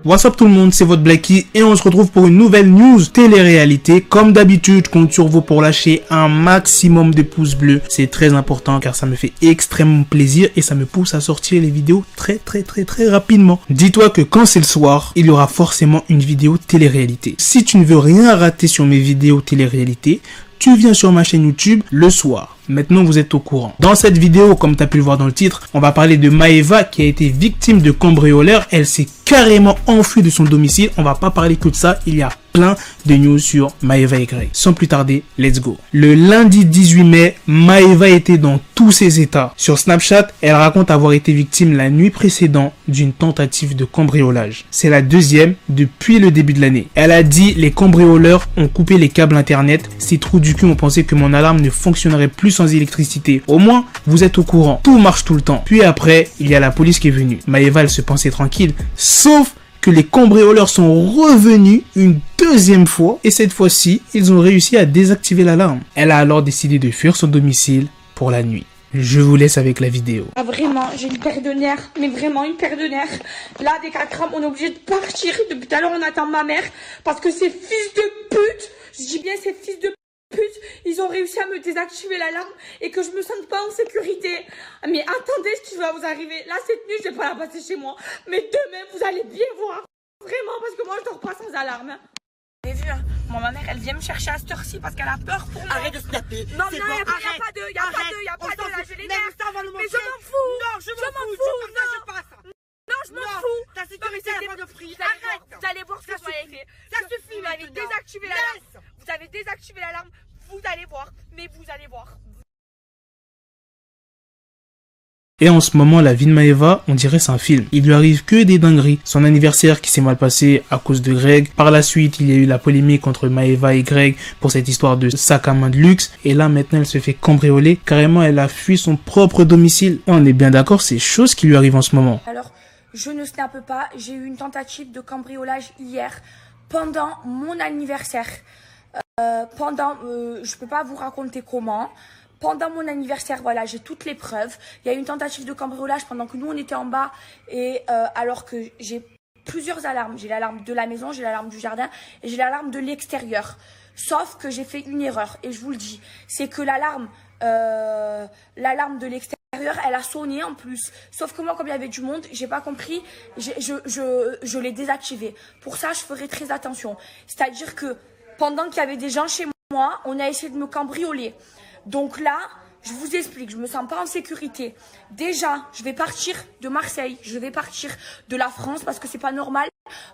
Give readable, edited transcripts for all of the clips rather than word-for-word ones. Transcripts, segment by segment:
What's up tout le monde, c'est votre Blacky et on se retrouve pour une nouvelle news télé-réalité. Comme d'habitude, compte sur vous pour lâcher un maximum de pouces bleus. C'est très important car ça me fait extrêmement plaisir et ça me pousse à sortir les vidéos très rapidement. Dis-toi que quand c'est le soir, il y aura forcément une vidéo télé-réalité. Si tu ne veux rien rater sur mes vidéos télé-réalité, tu viens sur ma chaîne YouTube le soir. Maintenant, vous êtes au courant. Dans cette vidéo, comme tu as pu le voir dans le titre, on va parler de Maeva qui a été victime de cambrioleurs. Elle s'est carrément enfuie de son domicile. On va pas parler que de ça. Il y a plein de news sur Maeva et Greg. Sans plus tarder, let's go. Le lundi 18 mai, Maeva était dans tous ses états. Sur Snapchat, elle raconte avoir été victime la nuit précédente d'une tentative de cambriolage. C'est la deuxième depuis le début de l'année. Elle a dit: les cambrioleurs ont coupé les câbles internet. Ces trous du cul ont pensé que mon alarme ne fonctionnerait plus sans électricité. Au moins, vous êtes au courant. Tout marche tout le temps. Puis après, il y a la police qui est venue. Maeva, elle se pensait tranquille. Sauf que les cambrioleurs sont revenus une deuxième fois et cette fois-ci, ils ont réussi à désactiver l'alarme. Elle a alors décidé de fuir son domicile pour la nuit. Je vous laisse avec la vidéo. Ah vraiment, j'ai une paire de nerfs, mais vraiment une paire de nerfs. Là, dès qu'à crame, on est obligé de partir. Depuis tout à l'heure, on attend ma mère parce que ces fils de pute, je dis bien ces fils de pute, ils ont réussi à me désactiver l'alarme et que je me sente pas en sécurité. Mais attendez ce qui va vous arriver. Là, cette nuit, je vais pas la passer chez moi. Mais demain, vous allez bien voir. Vraiment, parce que moi, je dors pas sans alarme. Vous avez vu, hein, moi, ma mère, elle vient me chercher à cette heure-ci parce qu'elle a peur pour moi. Arrête de snapper. Non, il n'y a pas de, là, j'ai les nerfs. Mais je m'en fous. Non, je m'en fous. Non, je m'en fous. Ta sécurité n'a pas de prix. Arrête. Vous allez voir ce que vous avez fait. Ça suffit, vous avez désactivé l'alarme. Vous avez désactivé l'alarme. Vous allez voir. Mais vous allez voir. Et en ce moment, la vie de Maeva, on dirait c'est un film. Il lui arrive que des dingueries. Son anniversaire qui s'est mal passé à cause de Greg. Par la suite, il y a eu la polémique entre Maeva et Greg pour cette histoire de sac à main de luxe. Et là, maintenant, elle se fait cambrioler. Carrément, elle a fui son propre domicile. Et on est bien d'accord, c'est chose qui lui arrive en ce moment. Alors, je ne snappe pas. J'ai eu une tentative de cambriolage hier pendant mon anniversaire. Je peux pas vous raconter comment. Pendant mon anniversaire, voilà, j'ai toutes les preuves. Il y a eu une tentative de cambriolage pendant que nous, on était en bas. Et alors que j'ai plusieurs alarmes. J'ai l'alarme de la maison, j'ai l'alarme du jardin et j'ai l'alarme de l'extérieur. Sauf que j'ai fait une erreur. Et je vous le dis, c'est que l'alarme de l'extérieur, elle a sonné en plus. Sauf que moi, comme il y avait du monde, j'ai pas compris. Je l'ai désactivé. Pour ça, je ferai très attention. C'est-à-dire que pendant qu'il y avait des gens chez moi, on a essayé de me cambrioler. Donc là, je vous explique, je me sens pas en sécurité. Déjà, je vais partir de Marseille, je vais partir de la France parce que c'est pas normal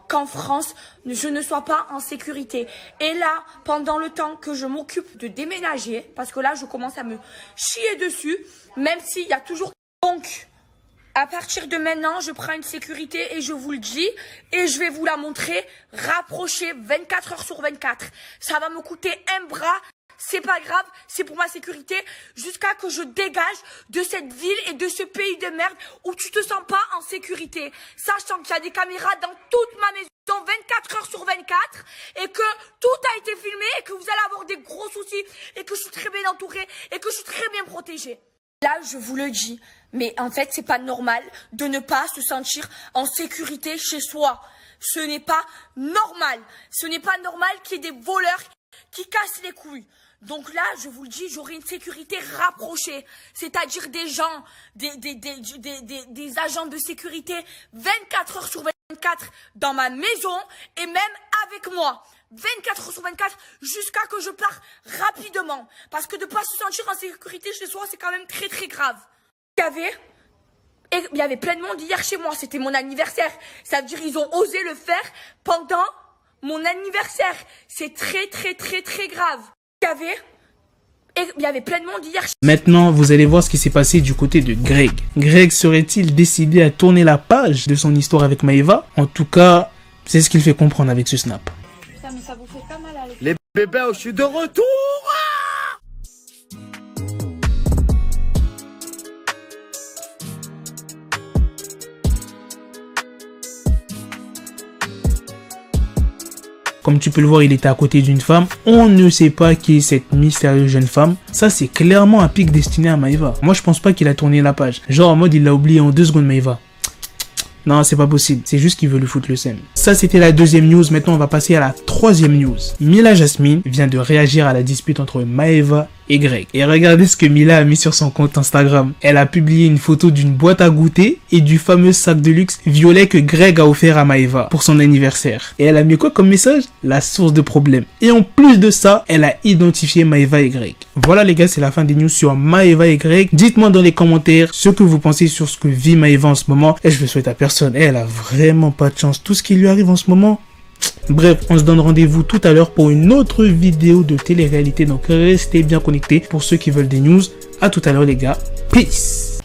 qu'en France, je ne sois pas en sécurité. Et là, pendant le temps que je m'occupe de déménager, parce que là, je commence à me chier dessus, même s'il y a toujours... Donc, à partir de maintenant, je prends une sécurité et je vous le dis, et je vais vous la montrer, rapprochée 24 heures sur 24. Ça va me coûter un bras. C'est pas grave, c'est pour ma sécurité, jusqu'à que je dégage de cette ville et de ce pays de merde où tu te sens pas en sécurité. Sachant qu'il y a des caméras dans toute ma maison 24 heures sur 24 et que tout a été filmé et que vous allez avoir des gros soucis et que je suis très bien entourée et que je suis très bien protégée. Là, je vous le dis, mais en fait, c'est pas normal de ne pas se sentir en sécurité chez soi. Ce n'est pas normal. Ce n'est pas normal qu'il y ait des voleurs qui cassent les couilles. Donc là, je vous le dis, j'aurai une sécurité rapprochée, c'est-à-dire des gens, des agents de sécurité 24 heures sur 24 dans ma maison et même avec moi. 24 heures sur 24 jusqu'à que je parte rapidement. Parce que de ne pas se sentir en sécurité chez soi, c'est quand même très grave. Il y avait plein de monde hier chez moi, c'était mon anniversaire. Ça veut dire qu'ils ont osé le faire pendant mon anniversaire. C'est très grave. Il y avait plein de monde hier. Maintenant, vous allez voir ce qui s'est passé du côté de Greg. Greg serait-il décidé à tourner la page de son histoire avec Maeva? En tout cas, c'est ce qu'il fait comprendre avec ce snap. Putain, mais ça vous fait pas mal à l'époque. Les bébés, je suis de retour. Comme tu peux le voir, il était à côté d'une femme. On ne sait pas qui est cette mystérieuse jeune femme. Ça, c'est clairement un pic destiné à Maeva. Moi, je pense pas qu'il a tourné la page. Genre, en mode, il l'a oublié en 2 secondes, Maeva. Non, c'est pas possible. C'est juste qu'il veut lui foutre le seum. Ça, c'était la deuxième news. Maintenant, on va passer à la troisième news. Mila Jasmine vient de réagir à la dispute entre Maeva et Greg. Et regardez ce que Mila a mis sur son compte Instagram. Elle a publié une photo d'une boîte à goûter et du fameux sac de luxe violet que Greg a offert à Maeva pour son anniversaire. Et elle a mis quoi comme message? La source de problème. Et en plus de ça, elle a identifié Maeva et Greg. Voilà les gars, c'est la fin des news sur Maeva et Greg. Dites-moi dans les commentaires ce que vous pensez sur ce que vit Maeva en ce moment. Et je le souhaite à personne. Et elle a vraiment pas de chance. Tout ce qui lui arrive en ce moment. Bref, on se donne rendez-vous tout à l'heure pour une autre vidéo de télé-réalité. Donc restez bien connectés pour ceux qui veulent des news. À tout à l'heure les gars. Peace.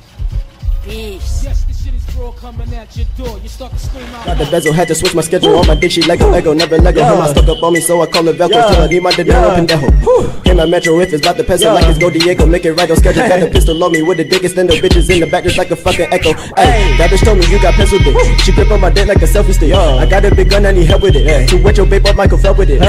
Got the bezel, had to switch my schedule. On my dick, she like a Lego, never Lego. Her mind stuck up on me, so I call her Velcro. Till I need my dinero pendejo. Came my metro if it's about the peso, like it's Go Diego. Make it right on schedule. Got a pistol on me with the dickest, and the bitches in the back just like a fucking echo. Ay, that bitch told me you got pencil dick. She grip on my dick like a selfie stick. I got a big gun, I need help with it. To wet your babe up, Michael fell with it.